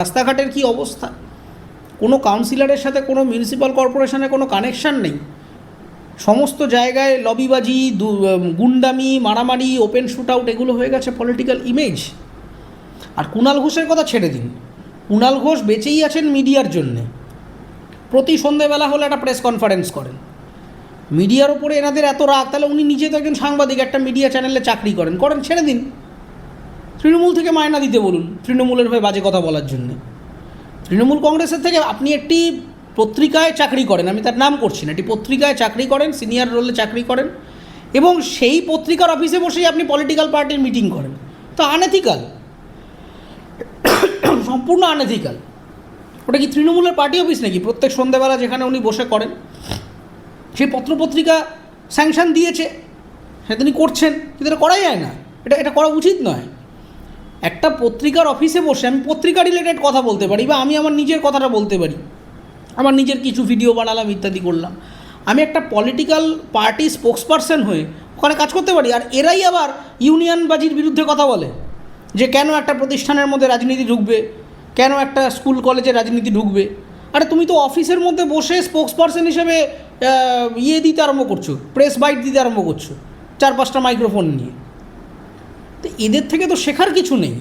রাস্তাঘাটের কি অবস্থা, কোনো কাউন্সিলরের সাথে কোনো মিউনিসিপ্যাল কর্পোরেশনের কোনো কানেকশান নেই, সমস্ত জায়গায় লবিবাজি, গুন্ডামি, মারামারি, ওপেন শ্যুট আউট, এগুলো হয়ে গেছে পলিটিক্যাল ইমেজ। আর কুণাল ঘোষের কথা ছেড়ে দিন, কুণাল ঘোষ বেঁচেই আছেন মিডিয়ার জন্যে। প্রতি সন্ধ্যেবেলা হলে একটা প্রেস কনফারেন্স করেন। মিডিয়ার ওপরে এনাদের এত রাগ, তাহলে উনি নিজে তো একজন সাংবাদিক, একটা মিডিয়া চ্যানেলে চাকরি করেন, ছেড়ে দিন। তৃণমূল থেকে মায়না দিতে বলুন তৃণমূলের হয়ে বাজে কথা বলার জন্যে। তৃণমূল কংগ্রেসের থেকে আপনি একটি পত্রিকায় চাকরি করেন, আমি তার নাম করছি না, একটি পত্রিকায় চাকরি করেন, সিনিয়র রোলে চাকরি করেন, এবং সেই পত্রিকার অফিসে বসেই আপনি পলিটিক্যাল পার্টির মিটিং করেন। তো আনএথিক্যাল, সম্পূর্ণ আনএথিক্যাল। ওটা কি তৃণমূলের পার্টি অফিস নাকি? প্রত্যেক সন্ধ্যেবেলা যেখানে উনি বসে করেন, সেই পত্রপত্রিকা স্যাংশন দিয়েছে, সেটা তিনি করছেন, কিন্তু এটা করা যায় না, এটা করা উচিত নয়। একটা পত্রিকার অফিসে বসে আমি পত্রিকা রিলেটেড কথা বলতে পারি, বা আমি আমার নিজের কথাটা বলতে পারি, আমার নিজের কিছু ভিডিও বানালাম, ইত্যাদি করলাম। আমি একটা পলিটিক্যাল পার্টি স্পোক্সপারসন হয়ে ওখানে কাজ করতে পারি। আর এরাই আবার ইউনিয়নবাজির বিরুদ্ধে কথা বলে, যে কেন একটা প্রতিষ্ঠানের মধ্যে রাজনীতি ঢুকবে, কেন একটা স্কুল কলেজে রাজনীতি ঢুকবে। আরে তুমি তো অফিসের মধ্যে বসে স্পোক্সপারসন হিসেবে দিতে আরম্ভ করছো, প্রেস বাইট দিতে আরম্ভ করছো 4-5টা মাইক্রোফোন নিয়ে। তো এদের থেকে তো শেখার কিছু নেই।